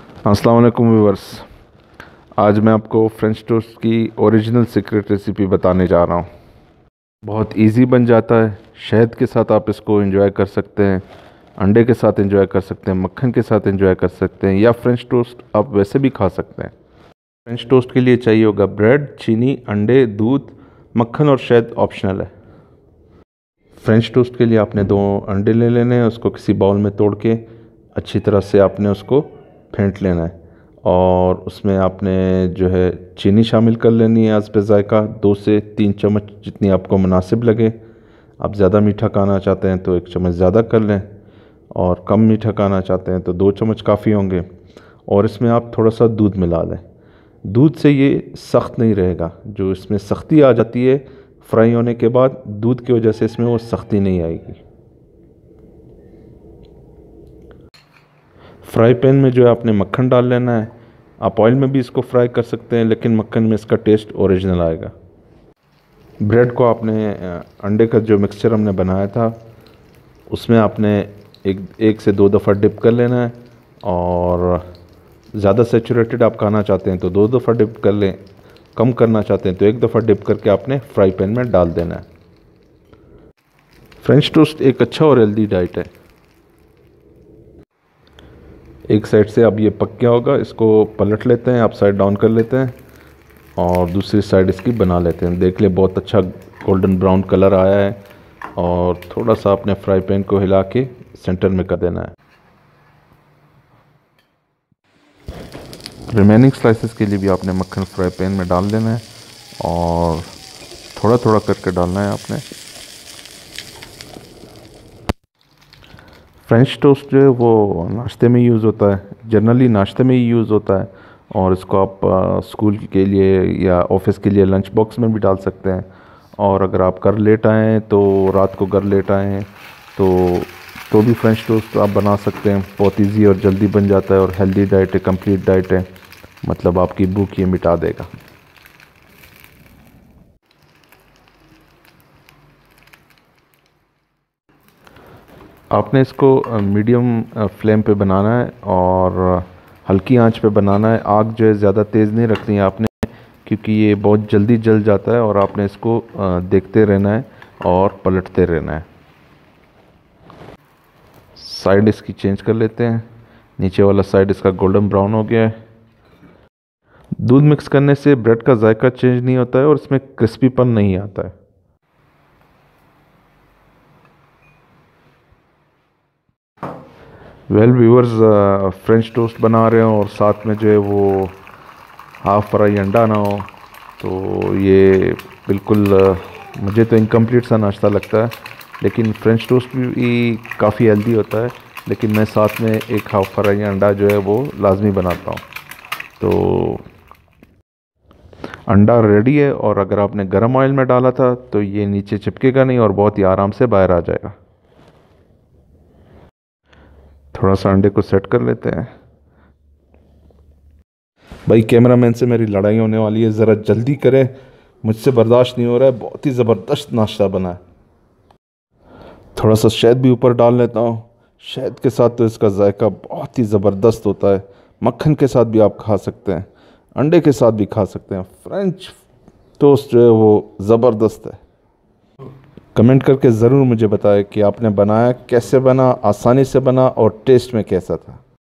अस्सलाम वालेकुम व्यूअर्स। आज मैं आपको फ्रेंच टोस्ट की ओरिजिनल सीक्रेट रेसिपी बताने जा रहा हूँ। बहुत इजी बन जाता है। शहद के साथ आप इसको एंजॉय कर सकते हैं, अंडे के साथ एंजॉय कर सकते हैं, मक्खन के साथ एंजॉय कर सकते हैं, या फ्रेंच टोस्ट आप वैसे भी खा सकते हैं। फ्रेंच टोस्ट के लिए चाहिए होगा ब्रेड, चीनी, अंडे, दूध, मक्खन और शहद ऑप्शनल है। फ्रेंच टोस्ट के लिए आपने 2 अंडे ले लेने हैं, उसको किसी बाउल में तोड़ के अच्छी तरह से आपने उसको फेंट लेना है और उसमें आपने जो है चीनी शामिल कर लेनी है हस्ब ज़ायक़ा, 2 से 3 चम्मच जितनी आपको मुनासिब लगे। आप ज़्यादा मीठा खाना चाहते हैं तो 1 चम्मच ज़्यादा कर लें, और कम मीठा खाना चाहते हैं तो 2 चम्मच काफ़ी होंगे। और इसमें आप थोड़ा सा दूध मिला लें। दूध से ये सख्त नहीं रहेगा। जो इसमें सख्ती आ जाती है फ्राई होने के बाद, दूध की वजह से इसमें वो सख्ती नहीं आएगी। फ्राई पैन में जो है आपने मक्खन डाल लेना है। आप ऑयल में भी इसको फ्राई कर सकते हैं, लेकिन मक्खन में इसका टेस्ट ओरिजिनल आएगा। ब्रेड को आपने अंडे का जो मिक्सचर हमने बनाया था उसमें आपने एक से 2 दफ़ा डिप कर लेना है, और ज़्यादा सेचूरेटेड आप खाना चाहते हैं तो 2 दफ़ा डिप कर लें, कम करना चाहते हैं तो 1 दफ़ा डिप करके आपने फ्राई पैन में डाल देना है। फ्रेंच टोस्ट एक अच्छा और हेल्दी डाइट है। एक साइड से अब ये पक गया होगा, इसको पलट लेते हैं, अपसाइड डाउन कर लेते हैं और दूसरी साइड इसकी बना लेते हैं। देख ले बहुत अच्छा गोल्डन ब्राउन कलर आया है, और थोड़ा सा अपने फ्राई पैन को हिला के सेंटर में कर देना है। रिमेनिंग स्लाइसेस के लिए भी आपने मक्खन फ्राई पैन में डाल देना है, और थोड़ा थोड़ा करके डालना है आपने। फ्रेंच टोस्ट जो है वो नाश्ते में यूज़ होता है, जनरली नाश्ते में ही यूज़ होता है, और इसको आप स्कूल के लिए या ऑफिस के लिए लंच बॉक्स में भी डाल सकते हैं। और अगर आप घर लेट आएँ तो रात को घर लेट आएँ तो भी फ्रेंच टोस्ट आप बना सकते हैं। बहुत इजी और जल्दी बन जाता है, और हेल्दी डाइट है, कंप्लीट डाइट है, मतलब आपकी भूख ये मिटा देगा। आपने इसको मीडियम फ्लेम पे बनाना है और हल्की आंच पे बनाना है। आग जो है ज़्यादा तेज़ नहीं रखनी है आपने, क्योंकि ये बहुत जल्दी जल जाता है, और आपने इसको देखते रहना है और पलटते रहना है। साइड इसकी चेंज कर लेते हैं। नीचे वाला साइड इसका गोल्डन ब्राउन हो गया है। दूध मिक्स करने से ब्रेड का जायका चेंज नहीं होता है और इसमें क्रिस्पीपन नहीं आता है। वेल व्यूअर्स, फ्रेंच टोस्ट बना रहे हो और साथ में जो है वो हाफ फ्राई अंडा ना हो तो ये बिल्कुल मुझे तो इनकम्प्लीट सा नाश्ता लगता है। लेकिन फ्रेंच टोस्ट भी काफ़ी हेल्दी होता है, लेकिन मैं साथ में एक हाफ फ्राई अंडा जो है वो लाजमी बनाता हूँ। तो अंडा रेडी है, और अगर आपने गर्म ऑयल में डाला था तो ये नीचे चिपकेगा नहीं और बहुत ही आराम से बाहर आ जाएगा। थोड़ा सा अंडे को सेट कर लेते हैं। भाई कैमरामैन से मेरी लड़ाई होने वाली है, ज़रा जल्दी करें, मुझसे बर्दाश्त नहीं हो रहा है। बहुत ही ज़बरदस्त नाश्ता बना है। थोड़ा सा शहद भी ऊपर डाल लेता हूँ। शहद के साथ तो इसका जायका बहुत ही ज़बरदस्त होता है। मक्खन के साथ भी आप खा सकते हैं, अंडे के साथ भी खा सकते हैं। फ्रेंच टोस्ट जो है वो ज़बरदस्त है। कमेंट करके ज़रूर मुझे बताएं कि आपने बनाया कैसे बना, आसानी से बना और टेस्ट में कैसा था।